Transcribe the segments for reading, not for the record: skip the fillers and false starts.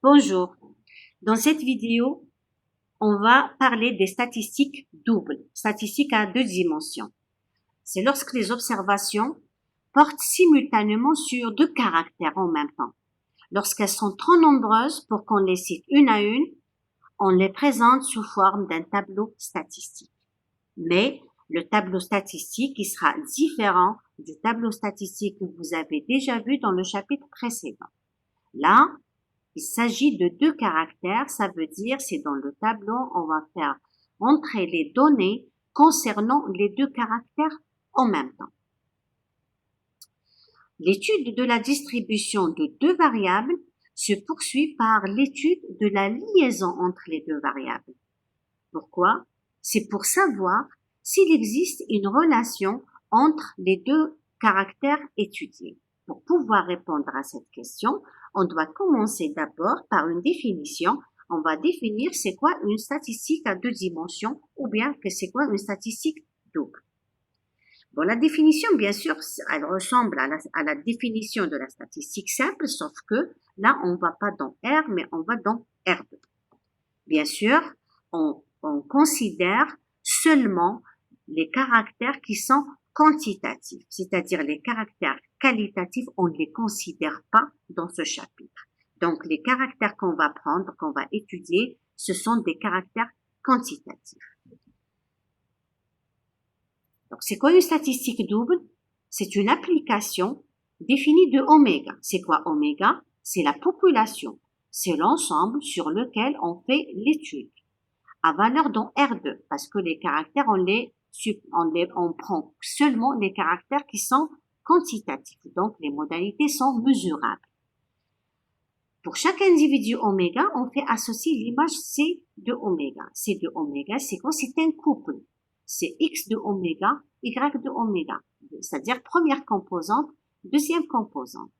Bonjour, dans cette vidéo, on va parler des statistiques doubles, statistiques à deux dimensions. C'est lorsque les observations portent simultanément sur deux caractères en même temps. Lorsqu'elles sont trop nombreuses pour qu'on les cite une à une, on les présente sous forme d'un tableau statistique. Mais le tableau statistique, il sera différent du tableau statistique que vous avez déjà vu dans le chapitre précédent. Là, il s'agit de deux caractères, ça veut dire c'est dans le tableau, on va faire entrer les données concernant les deux caractères en même temps. L'étude de la distribution de deux variables se poursuit par l'étude de la liaison entre les deux variables. Pourquoi? C'est pour savoir s'il existe une relation entre les deux caractères étudiés. Pour pouvoir répondre à cette question, on doit commencer d'abord par une définition. On va définir c'est quoi une statistique à deux dimensions ou bien que c'est quoi une statistique double. Bon, la définition, bien sûr, elle ressemble à la définition de la statistique simple, sauf que là, on ne va pas dans R, mais on va dans R2. Bien sûr, on considère seulement les caractères qui sont quantitatifs, c'est-à-dire les caractères qualitatifs, on ne les considère pas dans ce chapitre. Donc, les caractères qu'on va prendre, qu'on va étudier, ce sont des caractères quantitatifs. Donc, c'est quoi une statistique double? C'est une application définie de oméga. C'est quoi oméga? C'est la population. C'est l'ensemble sur lequel on fait l'étude. À valeur dans R2, parce que les caractères, on prend seulement les caractères qui sont quantitatifs. Donc, les modalités sont mesurables. Pour chaque individu oméga, on fait associer l'image C de oméga. C de oméga, c'est quoi? C'est un couple. C'est X de oméga, Y de oméga. C'est-à-dire première composante, deuxième composante.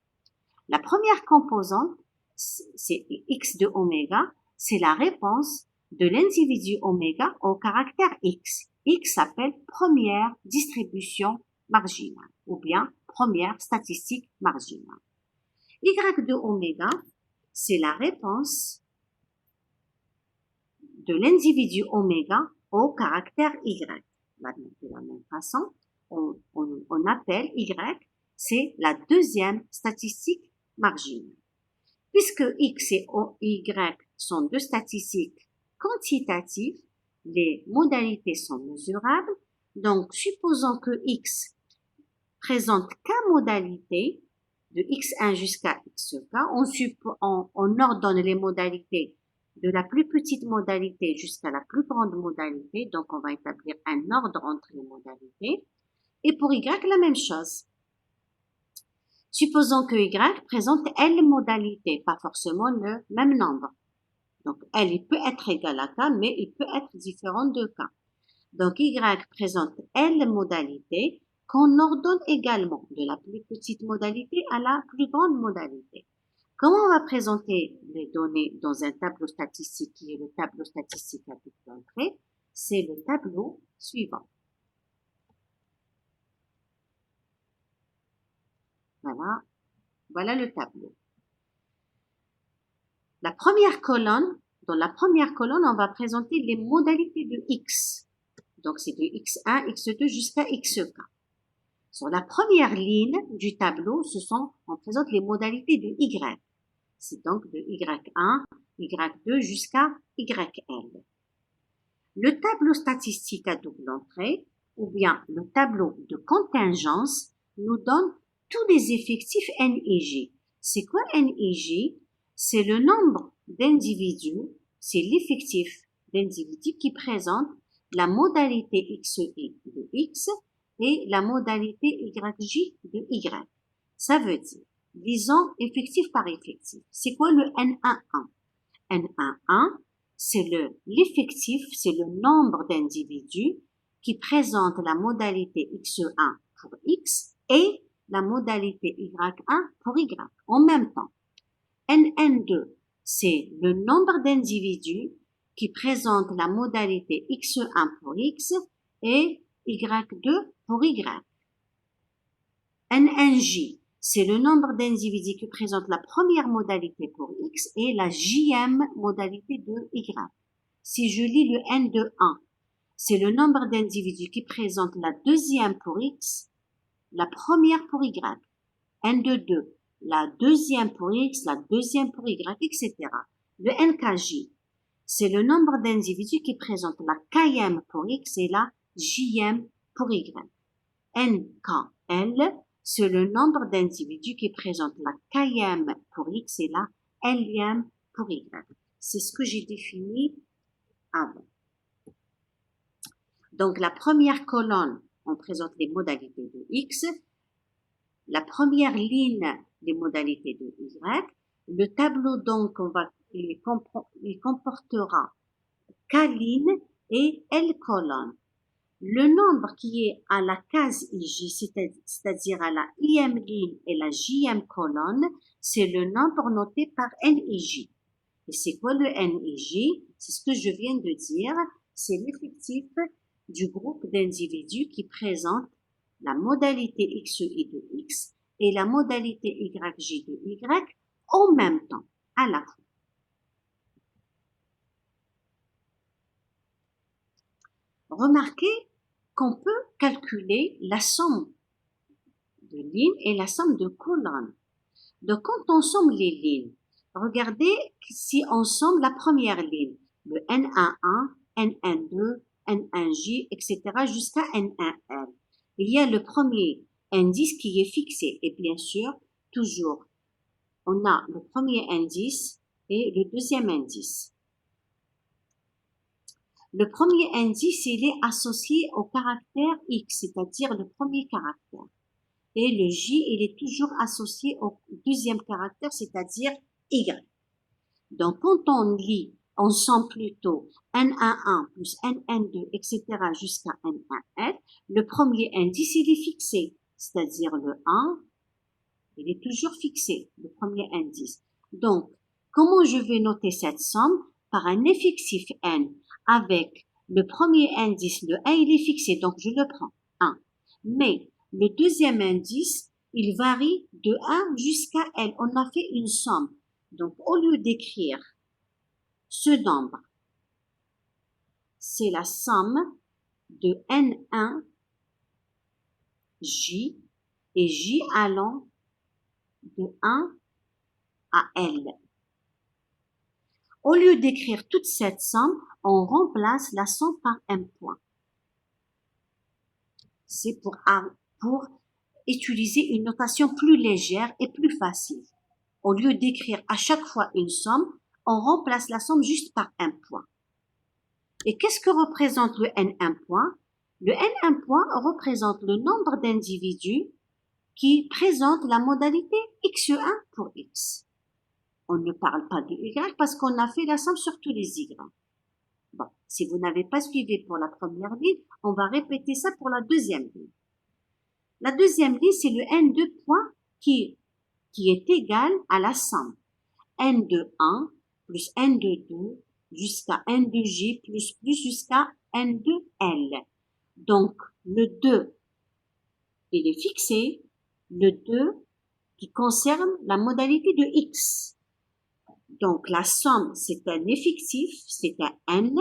La première composante, c'est X de oméga, c'est la réponse de l'individu oméga au caractère X. X s'appelle première distribution marginale ou bien première statistique marginale. Y de oméga, c'est la réponse de l'individu oméga au caractère Y. De la même façon, on appelle Y, c'est la deuxième statistique marginale. Puisque X et Y sont deux statistiques quantitatives, les modalités sont mesurables. Donc, supposons que X présente K modalités, de X1 jusqu'à XK, on ordonne les modalités de la plus petite modalité jusqu'à la plus grande modalité. Donc, on va établir un ordre entre les modalités. Et pour Y, la même chose. Supposons que Y présente L modalités, pas forcément le même nombre. Donc, L, il peut être égal à K, mais il peut être différent de K. Donc, Y présente L modalités qu'on ordonne également de la plus petite modalité à la plus grande modalité. Comment on va présenter les données dans un tableau statistique qui est le tableau statistique à double entrée? C'est le tableau suivant. Voilà le tableau. Dans la première colonne, on va présenter les modalités de X. Donc, c'est de X1, X2 jusqu'à XK. Sur la première ligne du tableau, on présente les modalités de Y. C'est donc de Y1, Y2 jusqu'à YL. Le tableau statistique à double entrée, ou bien le tableau de contingence, nous donne tous les effectifs NIJ. C'est quoi NIJ? C'est le nombre d'individus, c'est l'effectif d'individus qui présente la modalité XI de X et la modalité YJ de Y. Ça veut dire, disons effectif par effectif. C'est quoi le N11? N11, c'est l'effectif, c'est le nombre d'individus qui présentent la modalité X1 pour X et la modalité Y1 pour Y en même temps. N2, c'est le nombre d'individus qui présentent la modalité X1 pour X et Y2 pour Y. NNJ, c'est le nombre d'individus qui présente la première modalité pour X et la jème modalité de Y. Si je lis le N de 1, c'est le nombre d'individus qui présente la deuxième pour X, la première pour Y. N de 2, la deuxième pour X, la deuxième pour Y, etc. Le NKJ, c'est le nombre d'individus qui présente la Kème pour X et la Jème pour Y. NKL, c'est le nombre d'individus qui présente la Kème pour X et la Lème pour Y. C'est ce que j'ai défini avant. Donc, la première colonne, on présente les modalités de X. La première ligne, les modalités de Y. Le tableau, donc, il comportera K lignes et L colonnes. Le nombre qui est à la case IJ, c'est-à-dire à la IM ligne et la JM colonne, c'est le nombre noté par NIJ. Et c'est quoi le NIJ? C'est ce que je viens de dire. C'est l'effectif du groupe d'individus qui présente la modalité XEI de X et la modalité YJ de Y en même temps, à la fois. Remarquez qu'on peut calculer la somme de lignes et la somme de colonnes. Donc, quand on somme les lignes, regardez si on somme la première ligne, le N11, N12, N1J, etc. jusqu'à N1L. Il y a le premier indice qui est fixé et bien sûr, toujours, on a le premier indice et le deuxième indice. Le premier indice, il est associé au caractère X, c'est-à-dire le premier caractère. Et le J, il est toujours associé au deuxième caractère, c'est-à-dire Y. Donc, quand on lit, on somme plutôt N11 plus N12, etc. jusqu'à N1L, le premier indice, il est fixé, c'est-à-dire le 1, il est toujours fixé, le premier indice. Donc, comment je vais noter cette somme? Par un effectif N avec le premier indice, le 1, il est fixé, donc je le prends, 1. Mais le deuxième indice, il varie de 1 jusqu'à L. On a fait une somme. Donc, au lieu d'écrire ce nombre, c'est la somme de N1 J et J allant de 1 à L. Au lieu d'écrire toute cette somme, on remplace la somme par un point. C'est pour utiliser une notation plus légère et plus facile. Au lieu d'écrire à chaque fois une somme, on remplace la somme juste par un point. Et qu'est-ce que représente le N1 point? Le N1 point représente le nombre d'individus qui présentent la modalité X1 pour X. On ne parle pas de Y parce qu'on a fait la somme sur tous les Y. Bon, si vous n'avez pas suivi pour la première ligne, on va répéter ça pour la deuxième ligne. La deuxième ligne, c'est le N2 point qui est égal à la somme N de 1 plus N de 2 jusqu'à N de J plus jusqu'à N de L. Donc, le 2, il est fixé, le 2 qui concerne la modalité de X. Donc, la somme, c'est un effectif, c'est un N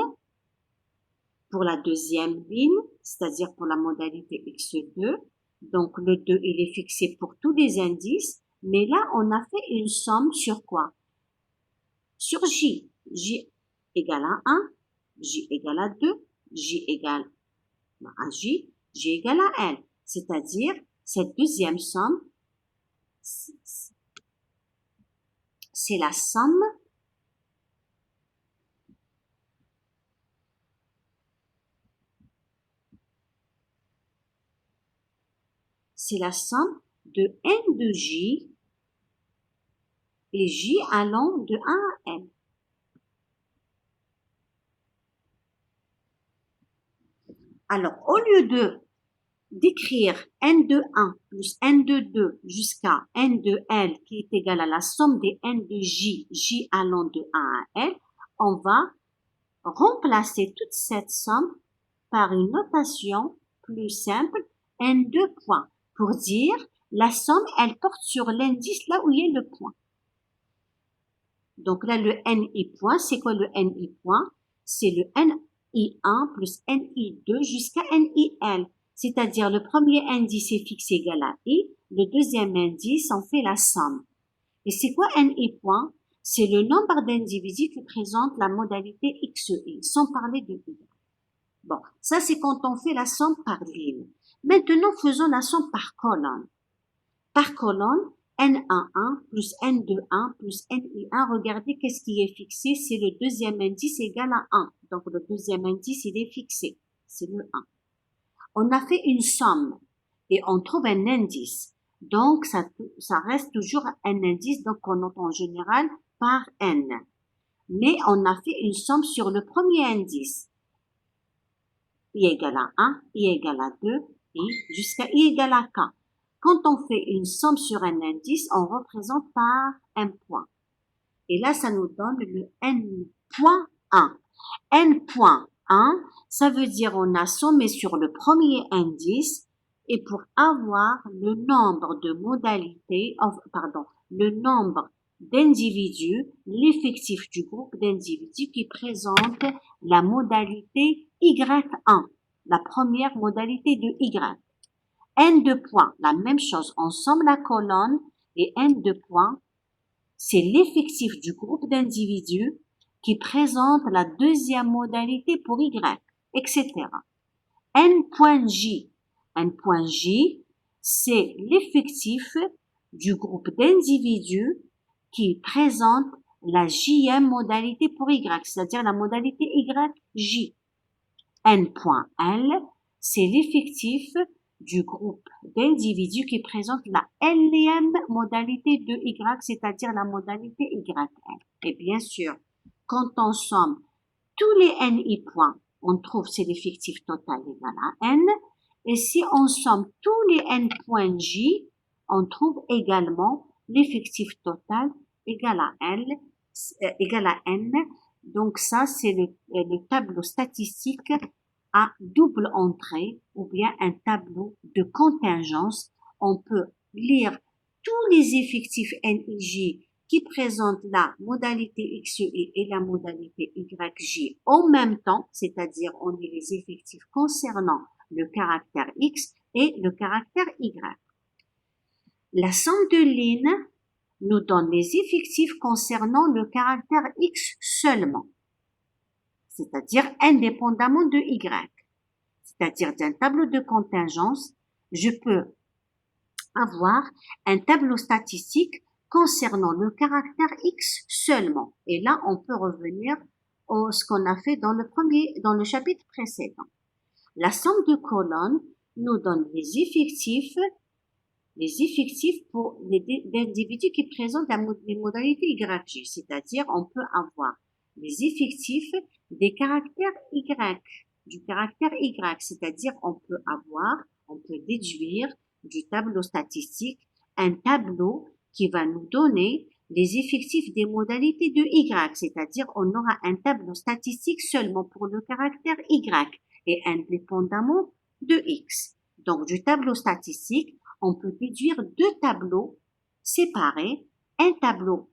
pour la deuxième ligne, c'est-à-dire pour la modalité X2. Donc, le 2, il est fixé pour tous les indices, mais là, on a fait une somme sur quoi? Sur J. J égale à 1, J égale à 2, J égale à J, J égale à L. C'est-à-dire, cette deuxième somme, c'est la somme de N de J et J allant de 1 à N. Alors, au lieu d'écrire N de 1 plus N de 2 jusqu'à N de L qui est égal à la somme des N de J, J allant de 1 à L, on va remplacer toute cette somme par une notation plus simple, N2 points, pour dire la somme, elle porte sur l'indice là où il y a le point. Donc là, le NI point, c'est quoi le NI point? C'est le NI1 plus NI2 jusqu'à NIL. C'est-à-dire, le premier indice est fixé égal à I, le deuxième indice, on fait la somme. Et c'est quoi NI point? C'est le nombre d'individus qui présentent la modalité XI, sans parler de I. Bon, ça c'est quand on fait la somme par ligne. Maintenant, faisons la somme par colonne. Par colonne, N11 plus N21 plus NI1, regardez qu'est-ce qui est fixé, c'est le deuxième indice égal à 1. Donc le deuxième indice, il est fixé, c'est le 1. On a fait une somme et on trouve un indice. Donc ça reste toujours un indice, donc on note en général par N. Mais on a fait une somme sur le premier indice. I égale à 1, I égale à 2, I jusqu'à I égale à K. Quand on fait une somme sur un indice, on représente par un point. Et là, ça nous donne le N.1. N.1, ça veut dire on a sommé sur le premier indice et pour avoir le nombre de modalités, le nombre d'individus, l'effectif du groupe d'individus qui présente la modalité Y1, la première modalité de Y. N2 points, la même chose, on somme la colonne et N2 points, c'est l'effectif du groupe d'individus qui présente la deuxième modalité pour Y, etc. N.J, N.J, c'est l'effectif du groupe d'individus qui présente la Jème modalité pour Y, c'est-à-dire la modalité YJ. N.L, c'est l'effectif du groupe d'individus qui présente la L-ième modalité de Y, c'est-à-dire la modalité YL. Et bien sûr, quand on somme tous les NI points, on trouve c'est l'effectif total égal à N. Et si on somme tous les N points J, on trouve également l'effectif total égal à égal à N. Donc ça, c'est le tableau statistique à double entrée ou bien un tableau de contingence. On peut lire tous les effectifs NIJ qui présentent la modalité XEI et la modalité YJ en même temps, c'est-à-dire on lit les effectifs concernant le caractère X et le caractère Y. La somme de lignes nous donne les effectifs concernant le caractère X seulement, c'est-à-dire indépendamment de Y. C'est-à-dire d'un tableau de contingence, je peux avoir un tableau statistique concernant le caractère X seulement. Et là, on peut revenir à ce qu'on a fait dans le chapitre précédent. La somme de colonnes nous donne les effectifs pour les individus qui présentent les modalités YJ, c'est-à-dire on peut avoir les effectifs des caractères Y, du caractère Y, c'est-à-dire on peut déduire du tableau statistique un tableau qui va nous donner les effectifs des modalités de Y, c'est-à-dire on aura un tableau statistique seulement pour le caractère Y et indépendamment de X. Donc du tableau statistique, on peut déduire deux tableaux séparés, un tableau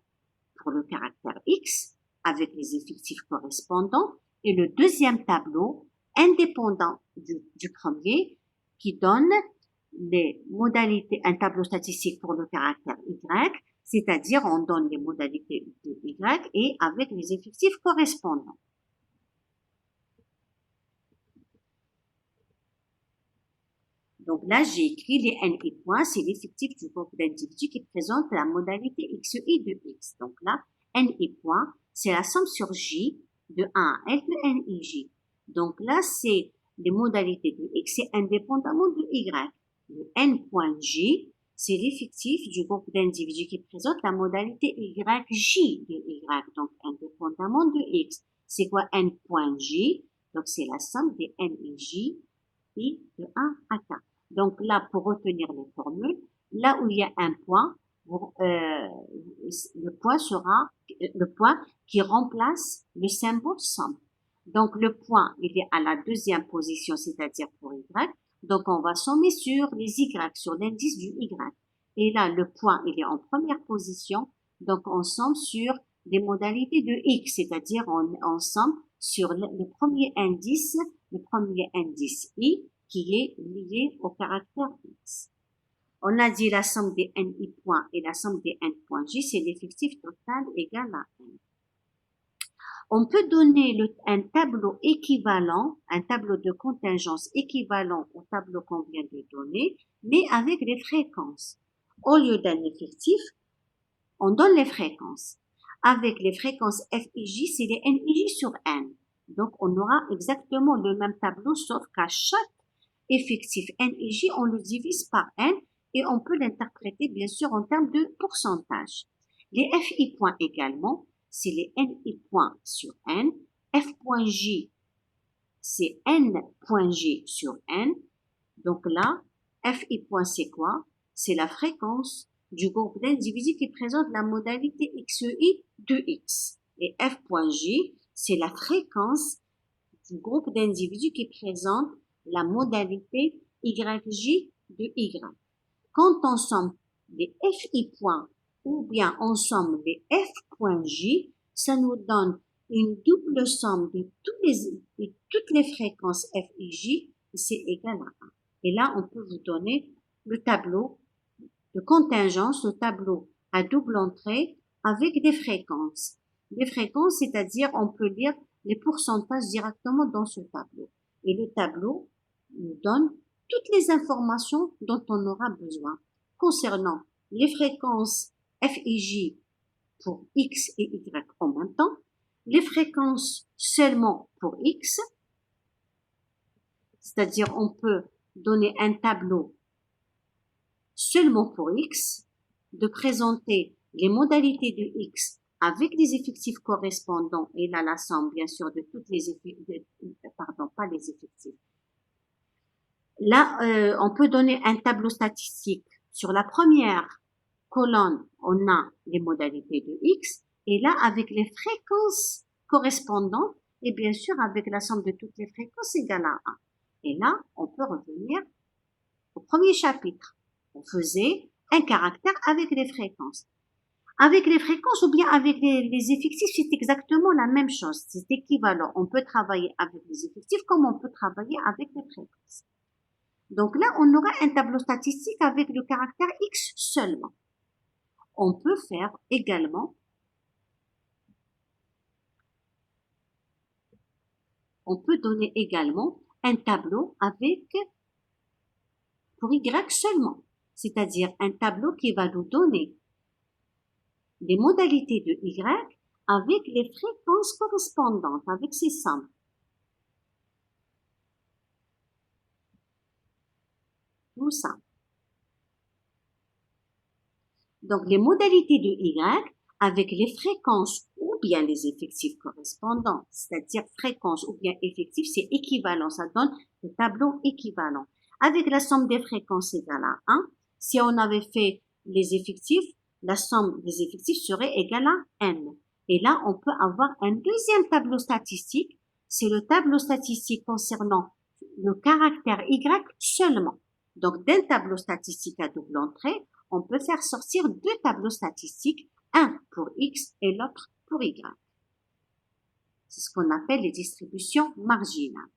pour le caractère X avec les effectifs correspondants et le deuxième tableau indépendant du premier qui donne les modalités, un tableau statistique pour le caractère Y, c'est-à-dire on donne les modalités de Y et avec les effectifs correspondants. Donc là, j'ai écrit les NI points, c'est l'effectif du groupe d'individus qui présente la modalité XI de X. Donc là, NI points, c'est la somme sur J de 1 à L de NIJ. Donc là, c'est les modalités de X, c'est indépendamment de Y. Le N.J, c'est l'effectif du groupe d'individus qui présente la modalité YJ de Y, donc indépendamment de X. C'est quoi N.J? Donc c'est la somme des NIJ et de 1 à K. Donc là, pour retenir les formules, là où il y a un point, le point sera le point qui remplace le symbole somme. Donc le point, il est à la deuxième position, c'est-à-dire pour Y. Donc on va sommer sur les Y, sur l'indice du Y. et là, le point, il est en première position, donc on somme sur des modalités de x, c'est-à-dire on somme sur le premier indice i, qui est lié au caractère x. On a dit la somme des ni points et la somme des n points j, c'est l'effectif total égal à n. On peut donner un tableau équivalent, un tableau de contingence équivalent au tableau qu'on vient de donner, mais avec les fréquences. Au lieu d'un effectif, on donne les fréquences. Avec les fréquences f et j, c'est les n et j sur n. Donc, on aura exactement le même tableau, sauf qu'à chaque effectif n et j, on le divise par n et on peut l'interpréter, bien sûr, en termes de pourcentage. Les fi points également, c'est les ni points sur n. F point j, c'est n point j sur n. Donc là, fi point, c'est quoi? C'est la fréquence du groupe d'individus qui présente la modalité xi de x. Et f point j, c'est la fréquence du groupe d'individus qui présente la modalité yj de y. Quand on somme les fi points ou bien on somme les f point j, ça nous donne une double somme de toutes les fréquences f et j, c'est égal à 1. Et là, on peut vous donner le tableau de contingence, le tableau à double entrée avec des fréquences. Les fréquences, c'est-à-dire on peut lire les pourcentages directement dans ce tableau. Et le tableau nous donne toutes les informations dont on aura besoin concernant les fréquences f et j pour x et y en même temps, les fréquences seulement pour x, c'est-à-dire on peut donner un tableau seulement pour x, de présenter les modalités de x avec les effectifs correspondants, et là la somme bien sûr de toutes les effectifs, pardon, pas les effectifs. Là, on peut donner un tableau statistique. Sur la première colonne, on a les modalités de x, et là, avec les fréquences correspondantes, et bien sûr, avec la somme de toutes les fréquences égale à 1. Et là, on peut revenir au premier chapitre. On faisait un caractère avec les fréquences. Avec les fréquences ou bien avec les effectifs, c'est exactement la même chose. C'est équivalent. On peut travailler avec les effectifs comme on peut travailler avec les fréquences. Donc là, on aura un tableau statistique avec le caractère x seulement. On peut faire également, on peut donner également un tableau avec pour y seulement, c'est-à-dire un tableau qui va nous donner les modalités de y avec les fréquences correspondantes, avec ces sommes. Tout ça. Donc, les modalités de y avec les fréquences ou bien les effectifs correspondants, c'est-à-dire fréquence ou bien effectif, c'est équivalent, ça donne le tableau équivalent. Avec la somme des fréquences égale à 1, si on avait fait les effectifs, la somme des effectifs serait égale à n. Et là, on peut avoir un deuxième tableau statistique, c'est le tableau statistique concernant le caractère y seulement. Donc, d'un tableau statistique à double entrée, on peut faire sortir deux tableaux statistiques, un pour x et l'autre pour y. C'est ce qu'on appelle les distributions marginales.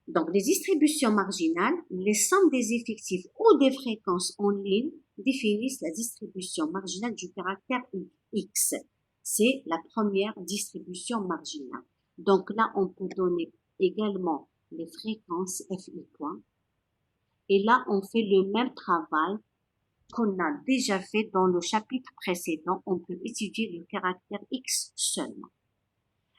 Donc, les distributions marginales, les sommes des effectifs ou des fréquences en ligne définissent la distribution marginale du caractère x. C'est la première distribution marginale. Donc là, on peut donner également les fréquences fi point. Et là, on fait le même travail qu'on a déjà fait dans le chapitre précédent. On peut étudier le caractère x seulement.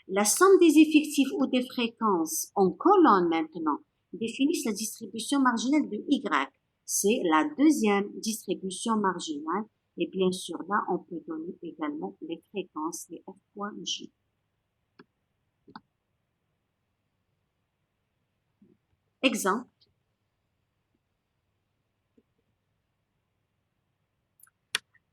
La somme des effectifs ou des fréquences en colonne maintenant définissent la distribution marginale de y. C'est la deuxième distribution marginale. Et bien sûr, là, on peut donner également les fréquences, les f point j. Exemple.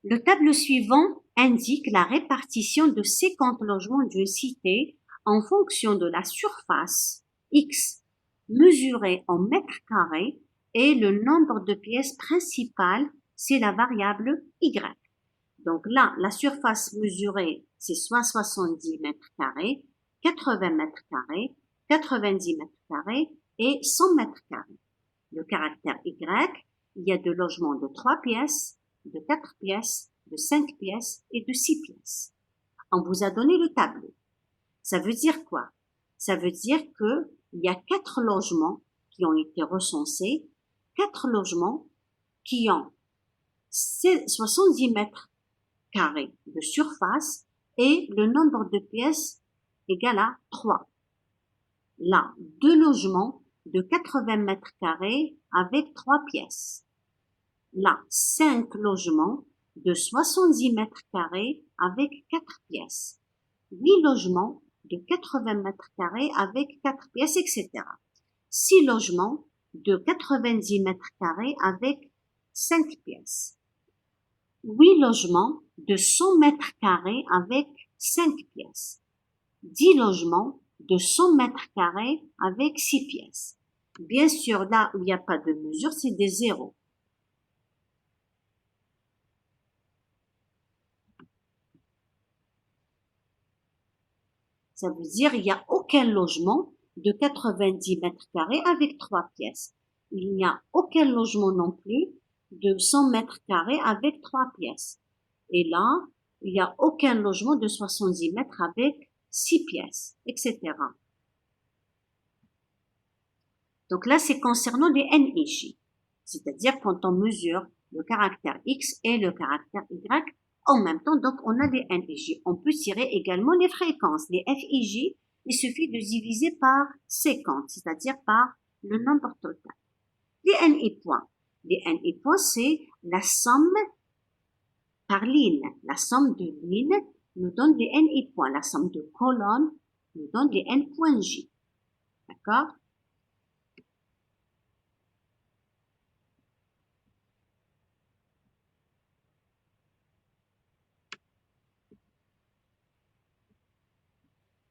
Le tableau suivant indique la répartition de 50 logements d'une cité en fonction de la surface X mesurée en mètres carrés et le nombre de pièces principales c'est la variable y. Donc là, la surface mesurée, c'est soit 70 mètres carrés, 80 mètres carrés, 90 mètres carrés et 100 mètres carrés. Le caractère y, il y a de logements de 3 pièces, de 4 pièces, de 5 pièces et de 6 pièces. On vous a donné le tableau. Ça veut dire quoi? Ça veut dire que il y a 4 logements qui ont été recensés, 4 logements qui ont 70 mètres carrés de surface et le nombre de pièces égal à 3. Là, 2 logements de 80 mètres carrés avec 3 pièces. Là, 5 logements de 70 mètres carrés avec 4 pièces. 8 logements de 80 mètres carrés avec 4 pièces, etc. 6 logements de 90 mètres carrés avec 5 pièces. 8 logements de 100 mètres carrés avec 5 pièces. 10 logements de 100 mètres carrés avec 6 pièces. Bien sûr, là où il n'y a pas de mesure, c'est des zéros. Ça veut dire qu'il n'y a aucun logement de 90 mètres carrés avec 3 pièces. Il n'y a aucun logement non plus de 100 mètres carrés avec 3 pièces. Et là, il n'y a aucun logement de 70 mètres avec 6 pièces, etc. Donc là, c'est concernant les NIJ. C'est-à-dire quand on mesure le caractère X et le caractère Y en même temps, donc on a les NIJ. On peut tirer également les fréquences. Les FIJ, il suffit de diviser par 50, c'est-à-dire par le nombre total. Les NI points. Les NI points, c'est la somme par ligne. La somme de lignes nous donne les NI points. La somme de colonnes nous donne les N points J. D'accord?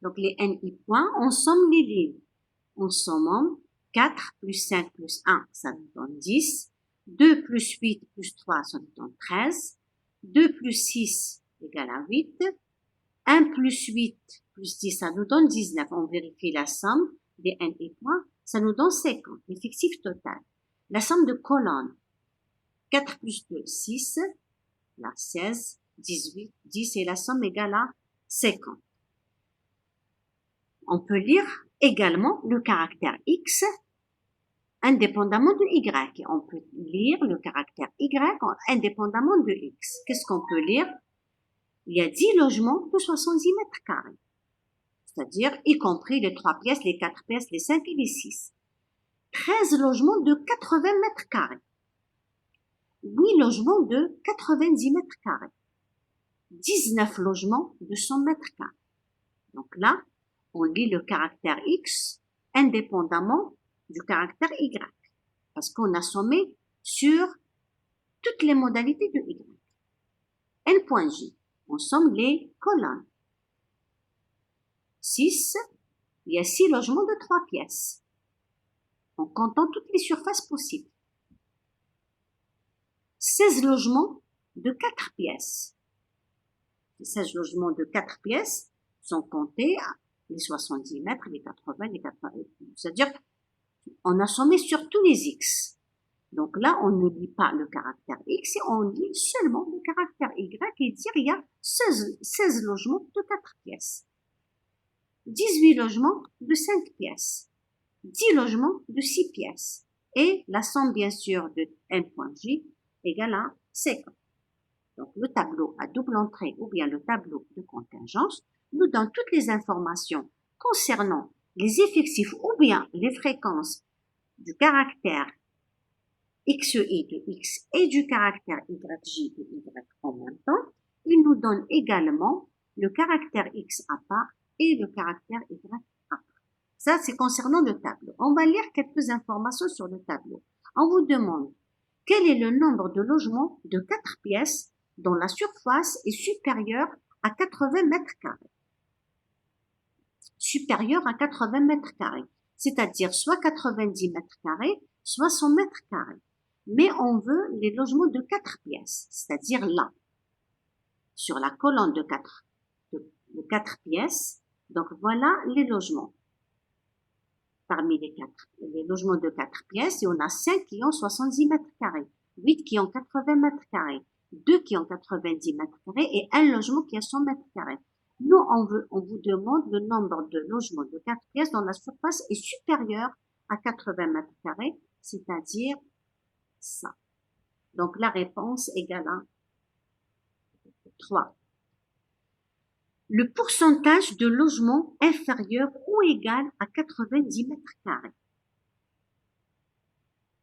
Donc, les NI points, on somme les lignes. On somme 4 plus 5 plus 1, ça nous donne 10. 2 plus 8 plus 3, ça nous donne 13. 2 plus 6 égale à 8. 1 plus 8 plus 10, ça nous donne 19. On vérifie la somme des NI points, ça nous donne 50, l'effectif total. La somme de colonnes, 4 plus 2, 6. Là, 16, 18, 10 et la somme égale à 50. On peut lire également le caractère X indépendamment de Y. On peut lire le caractère Y indépendamment de X. Qu'est-ce qu'on peut lire? Il y a 10 logements de 70 mètres carrés. C'est-à-dire, y compris les 3 pièces, les 4 pièces, les 5 et les 6. 13 logements de 80 mètres carrés. 8 logements de 90 mètres carrés. 19 logements de 100 mètres carrés. Donc là, on lit le caractère X indépendamment du caractère Y. Parce qu'on a sommé sur toutes les modalités de Y. N.J. On somme les colonnes. 6. Il y a 6 logements de 3 pièces. En comptant toutes les surfaces possibles. 16 logements de 4 pièces. Les 16 logements de 4 pièces sont comptés à les 70 mètres, les 80, les 80. C'est-à-dire, on a sommé sur tous les X. Donc là, on ne lit pas le caractère X et on lit seulement le caractère Y et dire il y a 16 logements de 4 pièces. 18 logements de 5 pièces. 10 logements de 6 pièces. Et la somme, bien sûr, de N.J égale à 50. Donc, le tableau à double entrée ou bien le tableau de contingence nous donne toutes les informations concernant les effectifs ou bien les fréquences du caractère XI de X et du caractère YJ de Y en même temps. Il nous donne également le caractère X à part et le caractère Y à part. Ça, c'est concernant le tableau. On va lire quelques informations sur le tableau. On vous demande quel est le nombre de logements de 4 pièces dont la surface est supérieure à 80 mètres carrés. Supérieure à 80 mètres carrés. C'est-à-dire soit 90 mètres carrés, soit 100 mètres carrés. mais on veut les logements de 4 pièces, c'est-à-dire là, sur la colonne de 4 pièces. Donc voilà les logements. Parmi les logements de 4 pièces, il y en a 5 qui ont 70 mètres carrés, 8 qui ont 80 mètres carrés, 2 qui ont 90 mètres carrés et un logement qui a 100 mètres carrés. Nous, on vous demande le nombre de logements de 4 pièces dont la surface est supérieure à 80 mètres carrés, c'est-à-dire ça. Donc la réponse égale à 3. Le pourcentage de logements inférieur ou égal à 90 mètres carrés.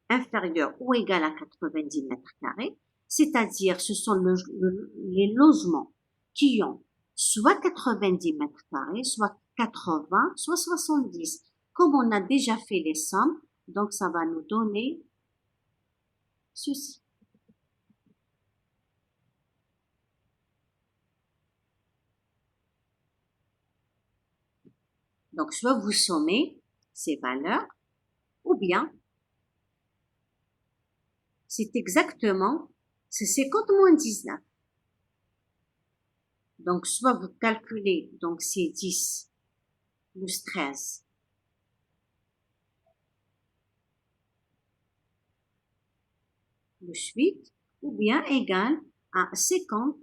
Inférieur ou égal à 90 mètres carrés, c'est-à-dire ce sont les logements qui ont soit 90 mètres carrés, soit 80, soit 70. Comme on a déjà fait les sommes, donc ça va nous donner ceci. Donc, soit vous sommez ces valeurs, ou bien c'est 50 moins 19. Donc, soit vous calculez, donc c'est 10 plus 13 plus 8, ou bien égal à 50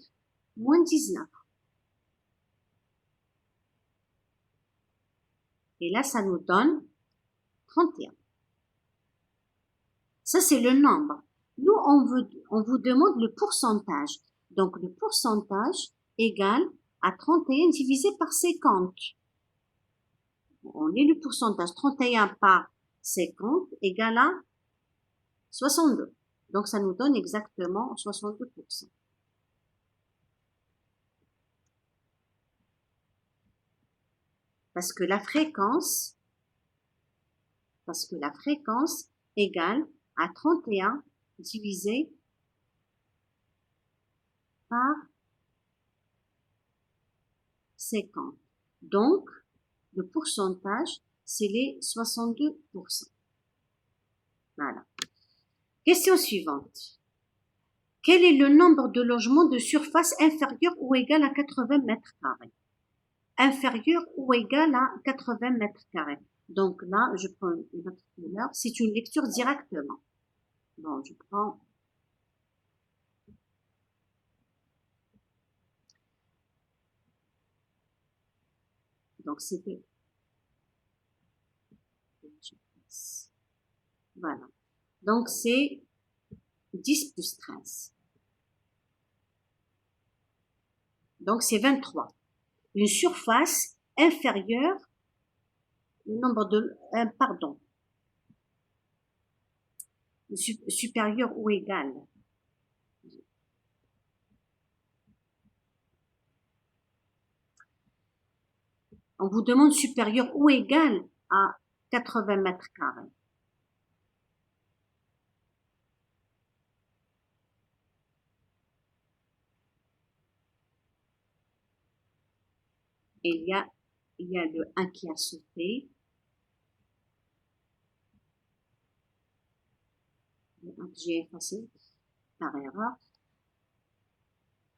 moins 19. Et là, ça nous donne 31. Ça, c'est le nombre. Nous, on vous demande le pourcentage. Donc, le pourcentage égale à 31 divisé par 50. On est le pourcentage. 31 par 50 égale à 62. Donc, ça nous donne exactement 62%. Parce que la fréquence égale à 31 divisé par 50. Donc, le pourcentage, c'est les 62%. Voilà. Question suivante. Quel est le nombre de logements de surface inférieure ou égal à 80 mètres carrés? Inférieur ou égal à 80 mètres carrés. Donc là, je prends une autre couleur. C'est une lecture directement. Bon, je prends. Donc c'était. Voilà. Donc c'est 10 plus 13. Donc c'est 23. Une surface inférieure, le nombre de, pardon, supérieur ou égal. On vous demande supérieur ou égal à 80 mètres carrés. Et il y a le 1 qui a sauté. Le 1 que j'ai effacé par erreur.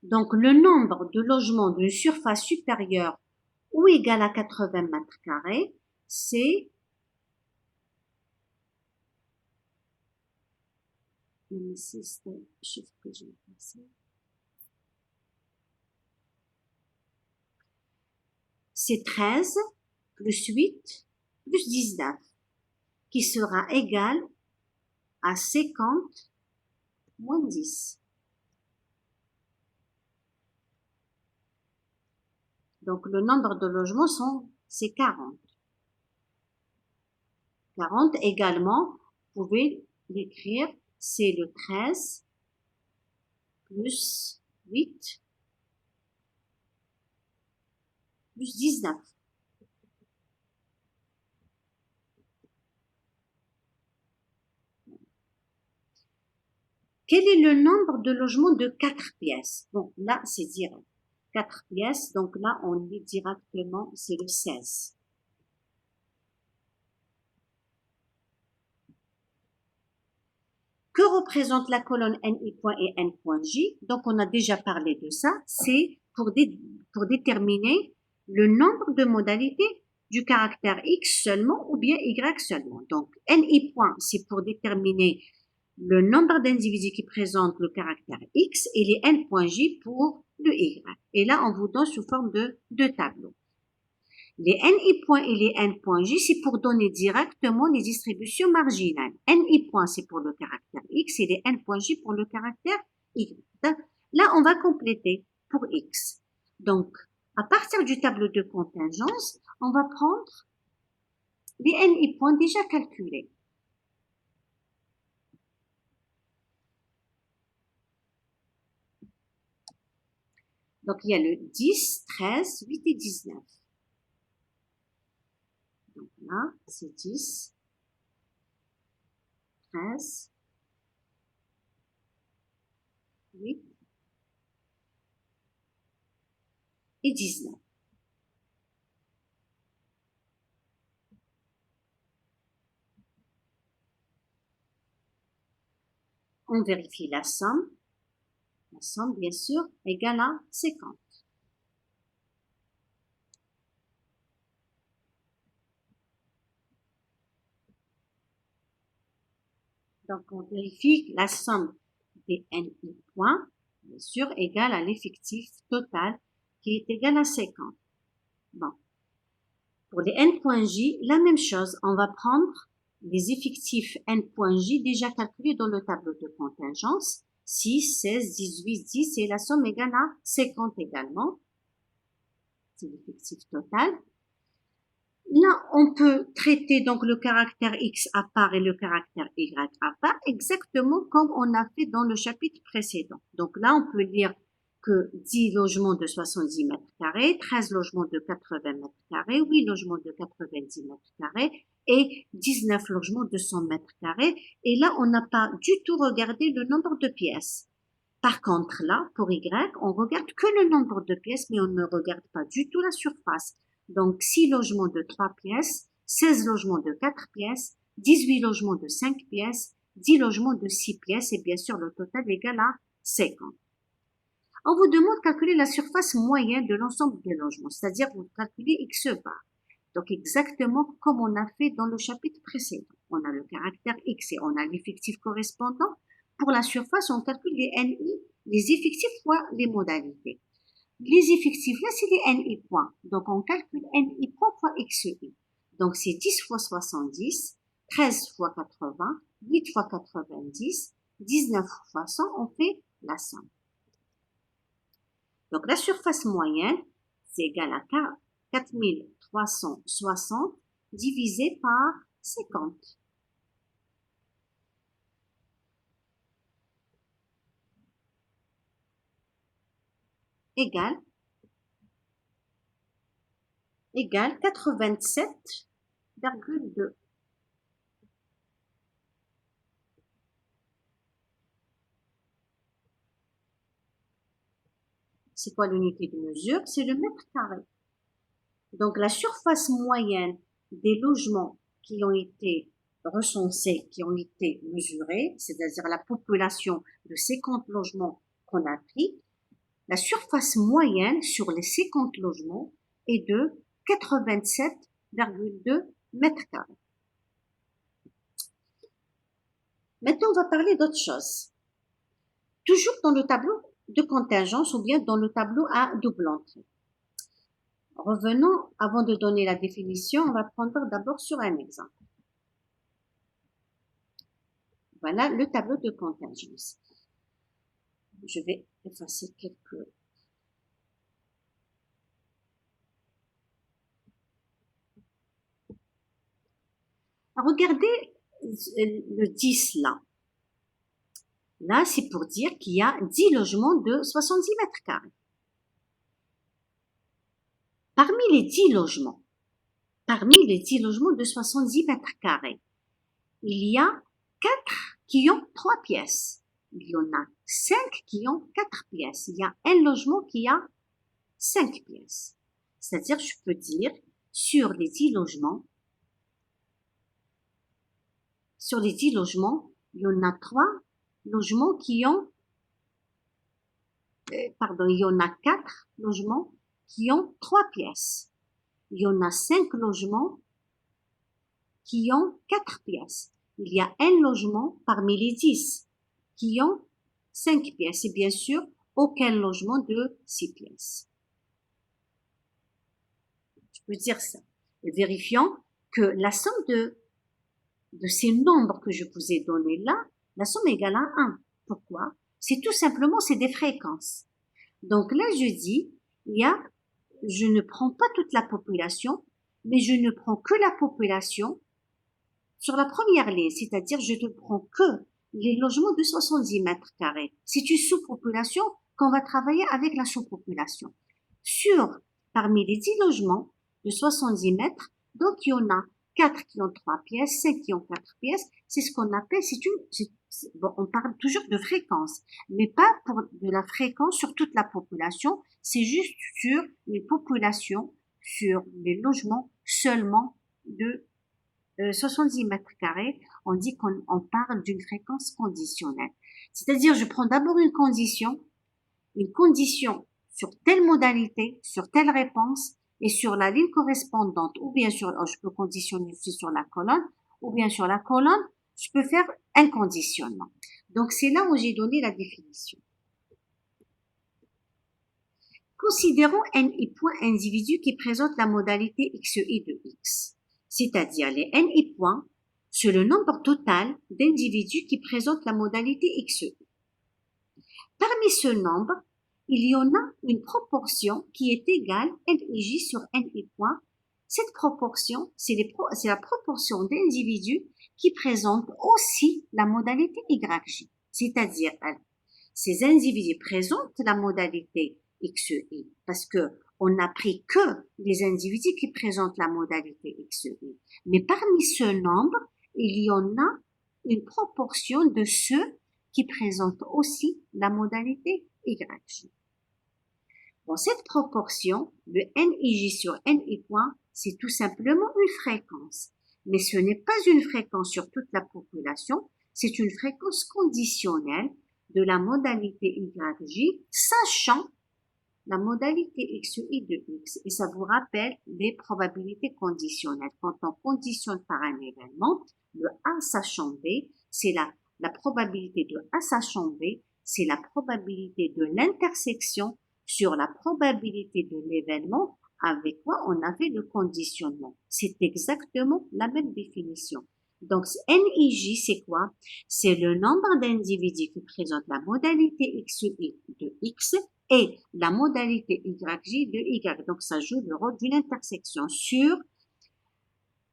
Donc, le nombre de logements d'une surface supérieure ou égale à 80 mètres carrés, c'est c'est 13 plus 8 plus 19 qui sera égal à 50 moins 10. Donc, le nombre de logements c'est 40. 40 également, vous pouvez l'écrire, c'est le 13 plus 8 plus 19. Quel est le nombre de logements de 4 pièces? Bon, là, c'est direct. 4 pièces, donc là, on lit directement, c'est le 16. Que représente la colonne NI point et N point J? Donc, on a déjà parlé de ça. C'est pour déterminer le nombre de modalités du caractère X seulement ou bien Y seulement. Donc, NI point, c'est pour déterminer le nombre d'individus qui présentent le caractère X et les N.J pour le Y. Et là, on vous donne sous forme de deux tableaux. Les NI points et les N.J, c'est pour donner directement les distributions marginales. NI point, c'est pour le caractère X et les N.J pour le caractère Y. Là, on va compléter pour X. Donc, à partir du tableau de contingence, on va prendre les NI points déjà calculés. Donc, il y a le 10, 13, 8 et 19. Donc là, c'est 10, 13, 8 et 19. On vérifie la somme. La somme, bien sûr, égale à 50. Donc, on vérifie la somme des NI points, bien sûr, égale à l'effectif total qui est égal à 50. Bon. Pour les N.J, la même chose. On va prendre les effectifs N.J déjà calculés dans le tableau de contingence. 6, 16, 18, 10 et la somme égale à 50 également. C'est l'effectif total. Là, on peut traiter donc le caractère X à part et le caractère Y à part, exactement comme on a fait dans le chapitre précédent. Donc là, on peut dire que 10 logements de 70 mètres carrés, 13 logements de 80 mètres carrés, 8 logements de 90 mètres carrés et 19 logements de 100 mètres carrés. Et là, on n'a pas du tout regardé le nombre de pièces. Par contre, là, pour Y, on regarde que le nombre de pièces, mais on ne regarde pas du tout la surface. Donc, 6 logements de 3 pièces, 16 logements de 4 pièces, 18 logements de 5 pièces, 10 logements de 6 pièces, et bien sûr, le total égal à 50. On vous demande de calculer la surface moyenne de l'ensemble des logements, c'est-à-dire vous calculez X bar. Donc, exactement comme on a fait dans le chapitre précédent. On a le caractère X et on a l'effectif correspondant. Pour la surface, on calcule les NI, les effectifs fois les modalités. Les effectifs, là, c'est les NI points. Donc, on calcule NI points fois XI. Donc, c'est 10 fois 70, 13 fois 80, 8 fois 90, 19 fois 100, on fait la somme. Donc, la surface moyenne, c'est égal à 4360 divisé par 50. Égale 87,2. C'est quoi l'unité de mesure? C'est le mètre carré. Donc, la surface moyenne des logements qui ont été recensés, qui ont été mesurés, c'est-à-dire la population de 50 logements qu'on a pris, la surface moyenne sur les 50 logements est de 87,2 mètres carrés. Maintenant, on va parler d'autre chose. Toujours dans le tableau de contingence ou bien dans le tableau à double entrée. Revenons, avant de donner la définition, on va prendre d'abord sur un exemple. Voilà le tableau de contingence. Je vais effacer quelques... Regardez le 10 là. Là, c'est pour dire qu'il y a 10 logements de 70 mètres carrés. Parmi les 10 logements de 70 mètres carrés, il y a 4 qui ont 3 pièces. Il y en a 5 qui ont 4 pièces. Il y a un logement qui a 5 pièces. C'est-à-dire, je peux dire, sur les 10 logements, il y en a 3 logements qui ont, pardon, il y en a 4 logements qui ont 3 pièces. Il y en a 5 logements qui ont 4 pièces. Il y a un logement parmi les 10 qui ont 5 pièces et bien sûr aucun logement de 6 pièces. Je peux dire ça. Et vérifions que la somme de ces nombres que je vous ai donnés là, la somme est égale à 1. Pourquoi? C'est tout simplement, c'est des fréquences. Donc là, je dis, je ne prends pas toute la population, mais je ne prends que la population sur la première ligne, c'est-à-dire je ne prends que les logements de 70 mètres carrés. C'est une sous-population qu'on va travailler avec la sous-population. Parmi les 10 logements de 70 mètres, donc il y en a 4 qui ont 3 pièces, 5 qui ont 4 pièces, c'est ce qu'on appelle, bon, on parle toujours de fréquence, mais pas pour de la fréquence sur toute la population, c'est juste sur les populations, sur les logements seulement de 70 mètres carrés, on dit qu'on parle d'une fréquence conditionnelle. C'est-à-dire, je prends d'abord une condition sur telle modalité, sur telle réponse, et sur la ligne correspondante, ou bien sur, je peux conditionner aussi sur la colonne, ou bien sur la colonne, je peux faire un conditionnement. Donc, c'est là où j'ai donné la définition. Considérons NI points individus qui présentent la modalité XI de X. C'est-à-dire les NI points, c'est le nombre total d'individus qui présentent la modalité XI. Parmi ce nombre, il y en a une proportion qui est égale NIJ sur NI points. Cette proportion, c'est la proportion d'individus qui présentent aussi la modalité YJ. C'est-à-dire, ces individus présentent la modalité XI parce que on n'a pris que les individus qui présentent la modalité XI. Mais parmi ce nombre, il y en a une proportion de ceux qui présentent aussi la modalité YJ. Bon, cette proportion de NIJ sur NI point, c'est tout simplement une fréquence. Mais ce n'est pas une fréquence sur toute la population, c'est une fréquence conditionnelle de la modalité YJ, sachant la modalité XI de X. Et ça vous rappelle les probabilités conditionnelles. Quand on conditionne par un événement, le A sachant B, c'est la probabilité de A sachant B, c'est la probabilité de l'intersection sur la probabilité de l'événement avec quoi on avait le conditionnement. C'est exactement la même définition. Donc, NIJ, c'est quoi? C'est le nombre d'individus qui présentent la modalité XI de X et la modalité YJ de Y. Donc, ça joue le rôle d'une intersection sur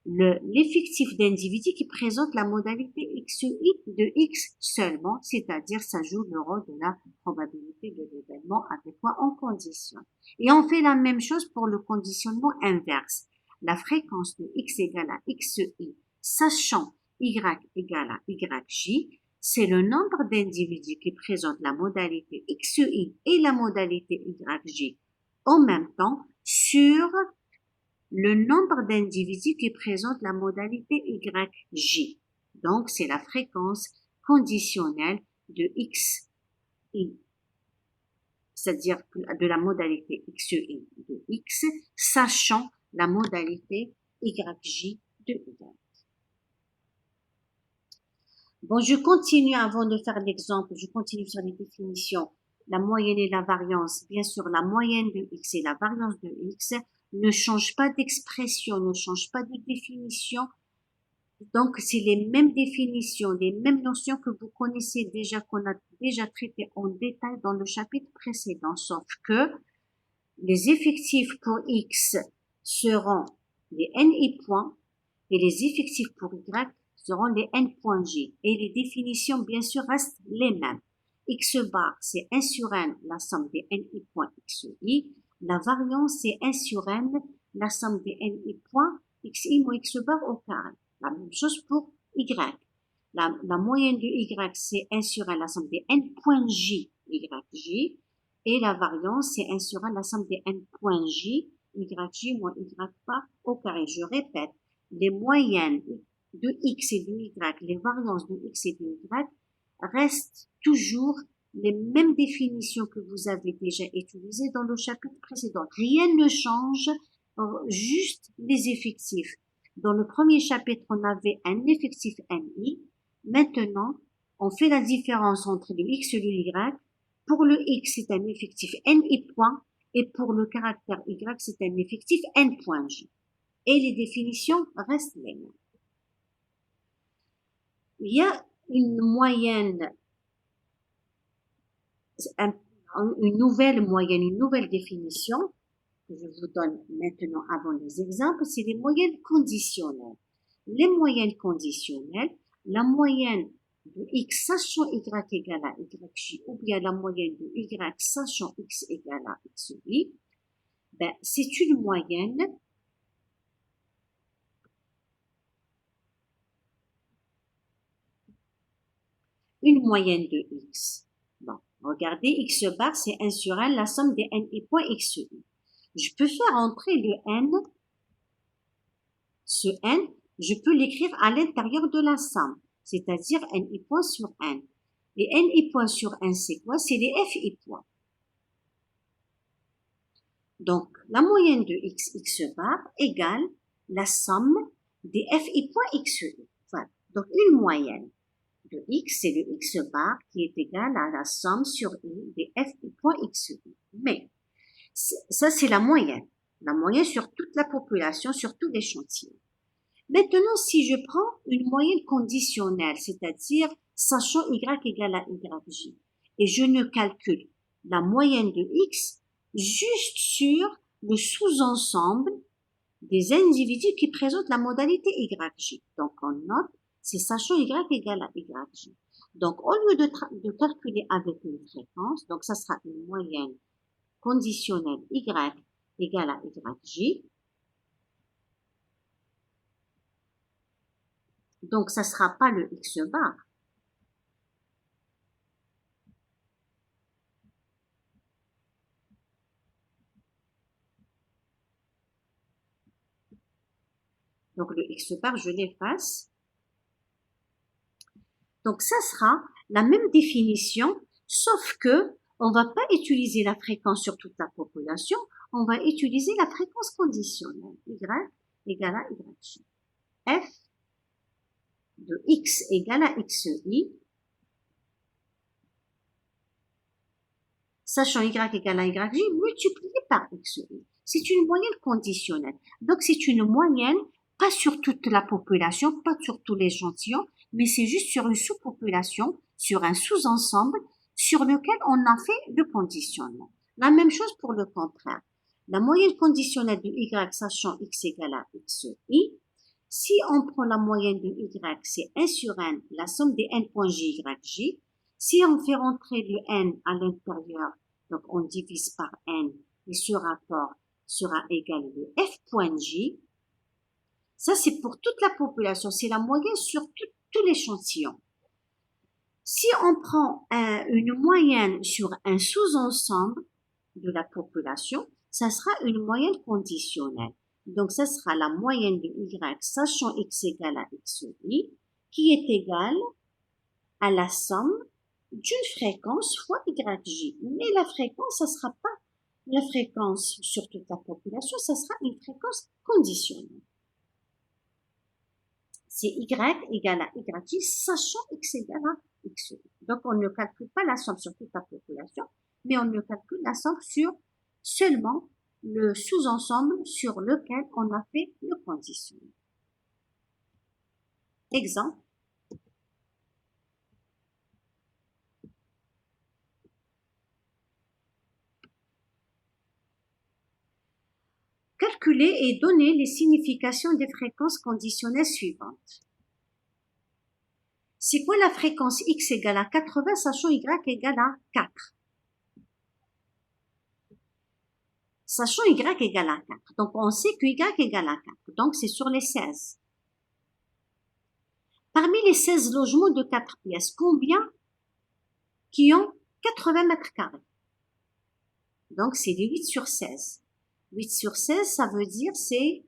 l'effectif d'individus qui présente la modalité XI de X seulement, c'est-à-dire ça joue le rôle de la probabilité de l'événement avec quoi on conditionne. Et on fait la même chose pour le conditionnement inverse. La fréquence de X égale à XI, sachant Y égale à YJ, c'est le nombre d'individus qui présentent la modalité XI et la modalité YJ en même temps sur le nombre d'individus qui présentent la modalité YJ. Donc, c'est la fréquence conditionnelle de XI, c'est-à-dire de la modalité XI de X, sachant la modalité YJ de Y. Bon, je continue avant de faire l'exemple, je continue sur les définitions. La moyenne et la variance, bien sûr, la moyenne de X et la variance de X ne changent pas d'expression, ne changent pas de définition. Donc, c'est les mêmes définitions, les mêmes notions que vous connaissez déjà, qu'on a déjà traitées en détail dans le chapitre précédent, sauf que les effectifs pour X seront les NI points et les effectifs pour Y seront les N points J. Et les définitions, bien sûr, restent les mêmes. X bar, c'est 1 sur N, la somme des NI points XI. La variance, c'est 1 sur N, la somme des NI points XI moins X bar au carré. La même chose pour Y. La moyenne de Y, c'est 1 sur N, la somme des N points J, YJ. Et la variance, c'est 1 sur N, la somme des N points J, YJ moins Y bar au carré. Je répète, les moyennes de X et de Y, les variances de X et de Y, restent toujours les mêmes définitions que vous avez déjà utilisées dans le chapitre précédent. Rien ne change, juste les effectifs. Dans le premier chapitre, on avait un effectif NI. Maintenant, on fait la différence entre le X et le Y. Pour le X, c'est un effectif NI point, et pour le caractère Y, c'est un effectif N point J. Et les définitions restent les mêmes. Il y a une moyenne, une nouvelle moyenne, une nouvelle définition que je vous donne maintenant avant les exemples, c'est les moyennes conditionnelles. Les moyennes conditionnelles, la moyenne de x sachant y égale à yj, ou bien la moyenne de y sachant x égale à xi, ben, c'est une moyenne de x. Bon, regardez, x bar, c'est 1 sur 1, la somme des ni points xi. Je peux faire entrer le n, ce n, je peux l'écrire à l'intérieur de la somme, c'est-à-dire ni points sur n. Et ni points sur n, c'est quoi? C'est les fi points. Donc, la moyenne de x bar égale la somme des fi points xi. Voilà. Donc, une moyenne de x, c'est le x bar qui est égal à la somme sur i des fi points xi. Mais, ça, c'est la moyenne. La moyenne sur toute la population, sur tout l'échantillon. Maintenant, si je prends une moyenne conditionnelle, c'est-à-dire sachant y égale à yj, et je ne calcule la moyenne de x juste sur le sous-ensemble des individus qui présentent la modalité yj. Donc, on note, c'est sachant y égale à yj. Donc, au lieu de calculer avec une fréquence, donc ça sera une moyenne conditionnelle y égale à yj. Donc, ça sera pas le x bar. Donc, le x bar, je l'efface. Donc, ça sera la même définition, sauf que on va pas utiliser la fréquence sur toute la population, on va utiliser la fréquence conditionnelle, y égale à yj. F de x égale à xi, sachant y égale à yj, multiplié par xi. C'est une moyenne conditionnelle. Donc, c'est une moyenne, pas sur toute la population, pas sur tous les échantillons, mais c'est juste sur une sous-population, sur un sous-ensemble, sur lequel on a fait le conditionnement. La même chose pour le contraire. La moyenne conditionnelle de y sachant x égale à xi, si on prend la moyenne de y, c'est 1 sur n, la somme des n points j, j. Si on fait rentrer le n à l'intérieur, donc on divise par n, et ce rapport sera égal à f point j. Ça, c'est pour toute la population, c'est la moyenne sur tout l'échantillon. Si on prend une moyenne sur un sous-ensemble de la population, ça sera une moyenne conditionnelle. Donc, ça sera la moyenne de y sachant x égale à xi, qui est égale à la somme d'une fréquence fois yj. Mais la fréquence, ça sera pas la fréquence sur toute la population, ça sera une fréquence conditionnelle. C'est y égale à yj, sachant x égale à xi. Donc, on ne calcule pas la somme sur toute la population, mais on ne calcule la somme sur seulement le sous-ensemble sur lequel on a fait le conditionnement. Exemple. Calculer et donner les significations des fréquences conditionnelles suivantes. C'est quoi la fréquence x égale à 80 sachant y égale à 4? Sachant y égale à 4. Donc, on sait que y égale à 4. Donc, c'est sur les 16. Parmi les 16 logements de 4 pièces, combien qui ont 80 mètres carrés? Donc, c'est les 8 sur 16. 8 sur 16, ça veut dire c'est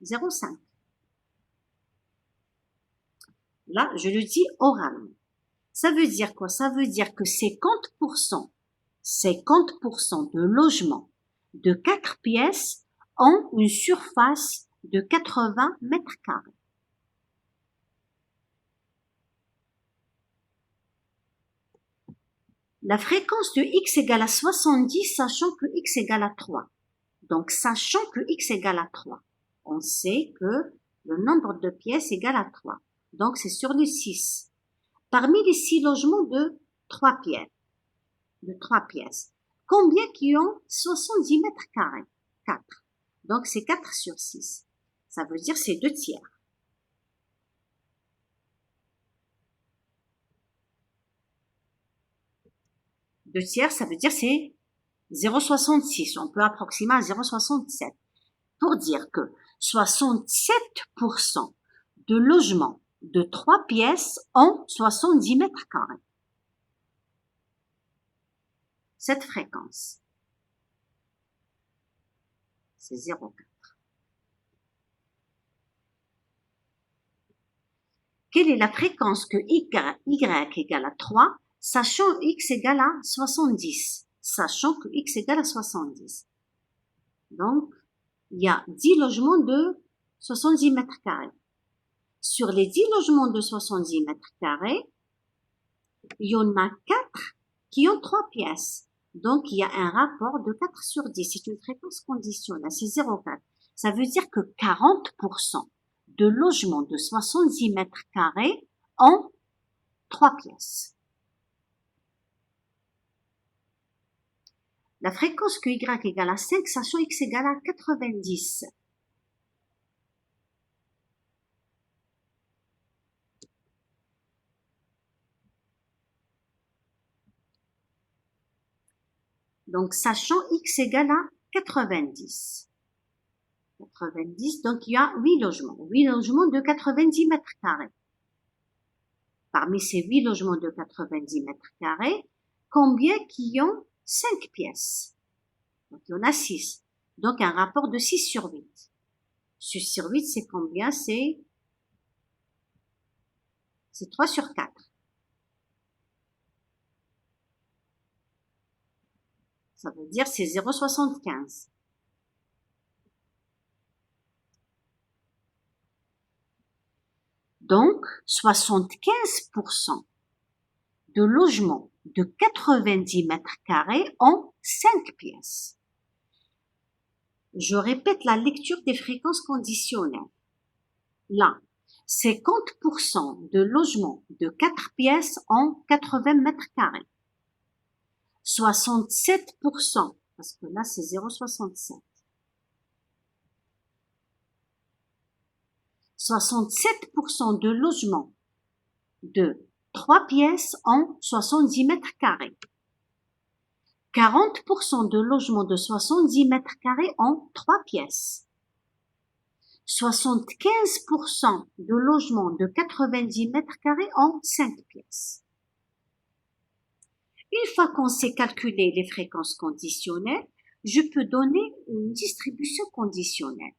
0,5. Là, je le dis oralement. Ça veut dire quoi? Ça veut dire que 50% de logements de 4 pièces ont une surface de 80 mètres carrés. La fréquence de x égale à 70, sachant que x égale à 3. Donc, sachant que x égale à 3, on sait que le nombre de pièces égale à 3. Donc, c'est sur les 6. Parmi les 6 logements de 3 pièces, combien qui ont 70 mètres carrés? 4. Donc, c'est 4 sur 6. Ça veut dire c'est 2 tiers. 2 tiers, ça veut dire c'est 0,66. On peut approximer à 0,67. Pour dire que 67% de logements de 3 pièces ont 70 mètres carrés. Cette fréquence, c'est 0,4. Quelle est la fréquence que y égale à 3, sachant x égale à 70, sachant que x égale à 70. Donc, il y a 10 logements de 70 mètres carrés. Sur les 10 logements de 70 mètres carrés, il y en a 4 qui ont 3 pièces. Donc, il y a un rapport de 4 sur 10. C'est une fréquence conditionnelle, c'est 0,4. Ça veut dire que 40% de logements de 70 mètres carrés ont 3 pièces. La fréquence que y égale à 5, sachant x égale à 90. Donc, sachant x égale à 90. 90, donc il y a 8 logements. 8 logements de 90 mètres carrés. Parmi ces 8 logements de 90 mètres carrés, combien qui ont 5 pièces? Donc, il y en a 6. Donc, un rapport de 6 sur 8. 6 sur 8, c'est combien? C'est 3 sur 4. Ça veut dire c'est 0,75. Donc, 75% de logements de 90 mètres carrés ont 5 pièces. Je répète la lecture des fréquences conditionnelles. Là, 50% de logements de 4 pièces ont 80 mètres carrés. 67%, parce que là c'est 0,67. 67% de logements de 3 pièces ont 70 mètres carrés. 40% de logements de 70 mètres carrés ont 3 pièces. 75% de logements de 90 mètres carrés ont 5 pièces. Une fois qu'on sait calculer les fréquences conditionnelles, je peux donner une distribution conditionnelle.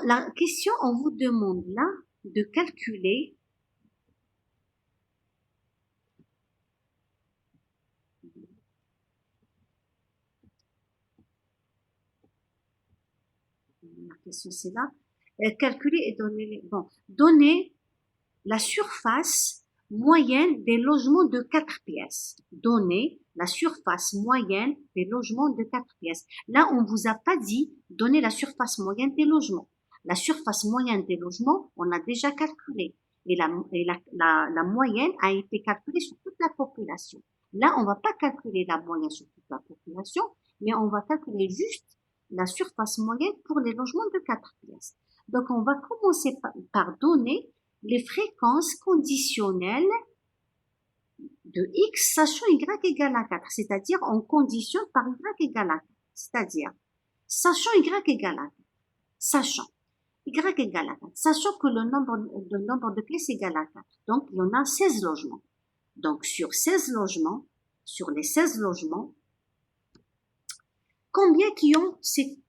La question, on vous demande là de calculer la question c'est là, calculer et donner la surface moyenne des logements de 4 pièces. Donner la surface moyenne des logements de 4 pièces. Là, on vous a pas dit donner la surface moyenne des logements. La surface moyenne des logements, on a déjà calculé. Et la moyenne a été calculée sur toute la population. Là, on va pas calculer la moyenne sur toute la population, mais on va calculer juste la surface moyenne pour les logements de 4 pièces. Donc, on va commencer par donner les fréquences conditionnelles de x sachant y égale à 4, c'est-à-dire on conditionne par y égale à 4, c'est-à-dire sachant y égale à 4, sachant y égale à 4, sachant que le nombre de pièces égale à 4, donc il y en a 16 logements. Donc sur les 16 logements, combien qui ont 5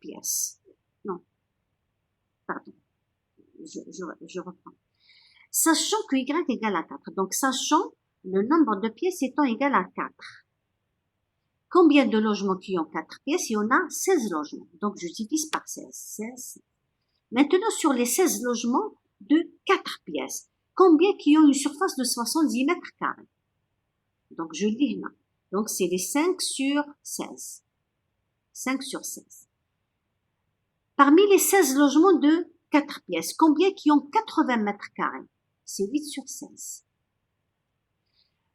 pièces? Non, pardon. je reprends. Sachant que y égale à 4. Donc, sachant le nombre de pièces étant égal à 4. Combien de logements qui ont 4 pièces? Il y en a 16 logements. Donc, je divise par 16. 16. Maintenant, sur les 16 logements de 4 pièces, combien qui ont une surface de 70 mètres carrés? Donc, je lis là. Donc, c'est les 5 sur 16. 5 sur 16. Parmi les 16 logements de 4 pièces, combien qui ont 80 mètres carrés? C'est 8 sur 16.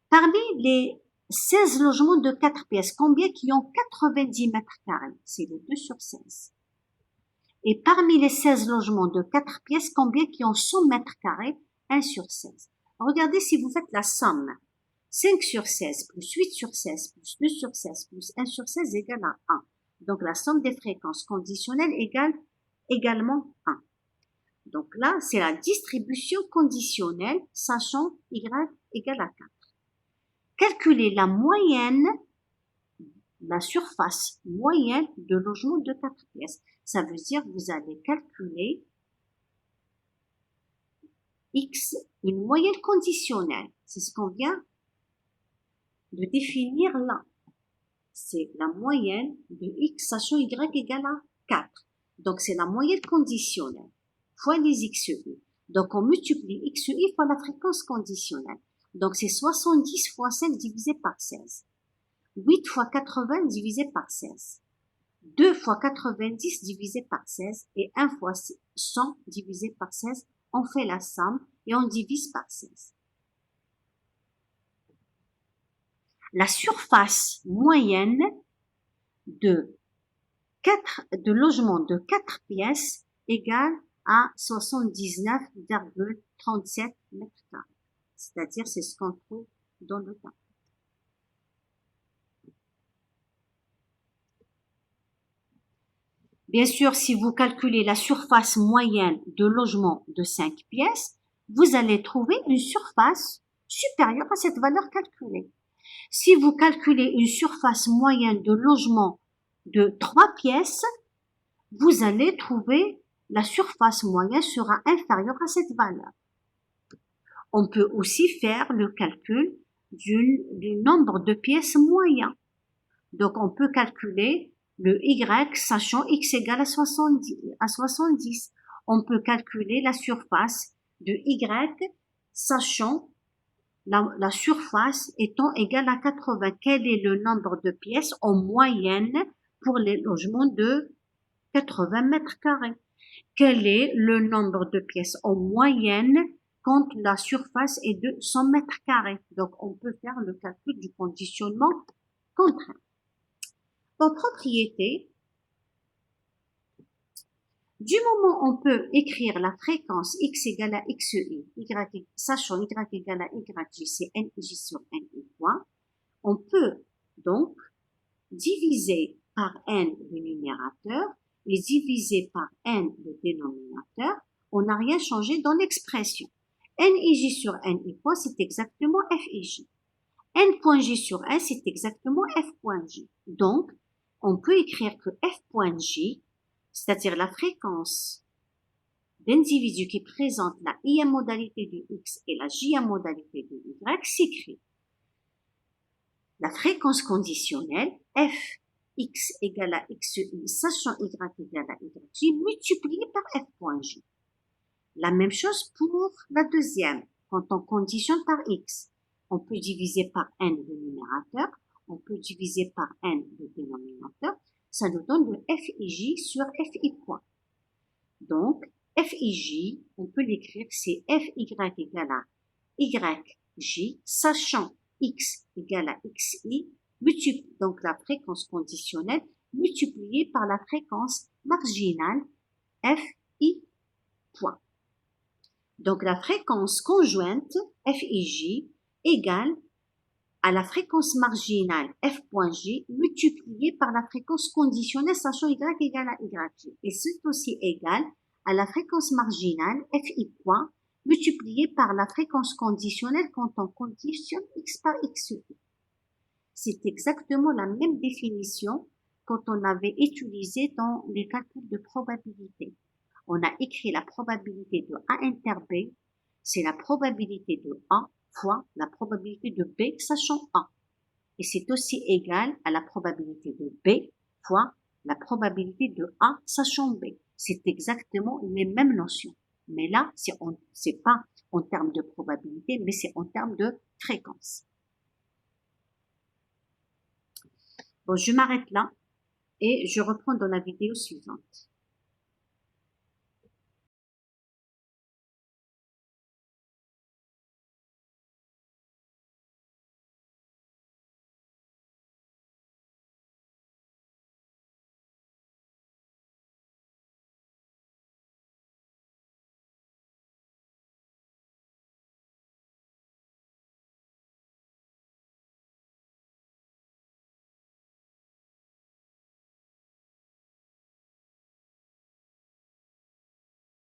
Parmi les 16 logements de 4 pièces, combien qui ont 90 mètres carrés? C'est le 2 sur 16. Et parmi les 16 logements de 4 pièces, combien qui ont 100 mètres carrés? 1 sur 16. Regardez si vous faites la somme. 5 sur 16 plus 8 sur 16 plus 2 sur 16 plus 1 sur 16 égale à 1. Donc la somme des fréquences conditionnelles égale également 1. Donc là, c'est la distribution conditionnelle, sachant y égale à 4. Calculez la moyenne, la surface moyenne de logement de 4 pièces. Ça veut dire que vous allez calculer X, une moyenne conditionnelle. C'est ce qu'on vient de définir là. C'est la moyenne de X, sachant Y égale à 4. Donc, c'est la moyenne conditionnelle fois les XI. Donc, on multiplie XI fois la fréquence conditionnelle. Donc, c'est 70 fois 5 divisé par 16. 8 fois 80 divisé par 16. 2 fois 90 divisé par 16 et 1 fois 100 divisé par 16. On fait la somme et on divise par 16. La surface moyenne de logements de 4 pièces égale à 79,37 mètres carrés. C'est-à-dire, c'est ce qu'on trouve dans le tableau. Bien sûr, si vous calculez la surface moyenne de logement de 5 pièces, vous allez trouver une surface supérieure à cette valeur calculée. Si vous calculez une surface moyenne de logement de 3 pièces, vous allez trouver la surface moyenne sera inférieure à cette valeur. On peut aussi faire le calcul du nombre de pièces moyen. Donc, on peut calculer le Y, sachant X égale à 70. On peut calculer la surface de Y, sachant la surface étant égale à 80. Quel est le nombre de pièces en moyenne pour les logements de 80 mètres carrés? Quel est le nombre de pièces en moyenne quand la surface est de 100 mètres carrés? Donc, on peut faire le calcul du conditionnement contraint. En propriété, du moment où on peut écrire la fréquence x égale à xi, sachant y égale à yj, c'est nij sur ni fois, on peut donc diviser par n le numérateur et diviser par n le dénominateur. On n'a rien changé dans l'expression. Nij sur ni fois, c'est exactement fij. N point j sur n, c'est exactement f point j. Donc, on peut écrire que f point j, c'est-à-dire la fréquence d'individus qui présentent la i modalité de x et la j modalité de y, s'écrit la fréquence conditionnelle f x égale à xi, sachant y égale à yj, multiplié par f point j. La même chose pour la deuxième. Quand on conditionne par x, on peut diviser par n le numérateur, on peut diviser par n le dénominateur. Ça nous donne le fij sur fi point. Donc, fij, on peut l'écrire, c'est fy égale à yj, sachant x égale à xi, donc la fréquence conditionnelle, multipliée par la fréquence marginale fi point. Donc, la fréquence conjointe fij égale à la fréquence marginale f point j multipliée par la fréquence conditionnelle sachant y égale à yj. Et c'est aussi égal à la fréquence marginale fi point multipliée par la fréquence conditionnelle quand on conditionne x par xi. C'est exactement la même définition quand on avait utilisé dans les calculs de probabilité. on a écrit la probabilité de A inter B, c'est la probabilité de A fois la probabilité de B sachant A. Et c'est aussi égal à la probabilité de B fois la probabilité de A sachant B. C'est exactement les mêmes notions. Mais là, c'est pas en termes de probabilité, mais c'est en termes de fréquence. Bon, je m'arrête là et je reprends dans la vidéo suivante.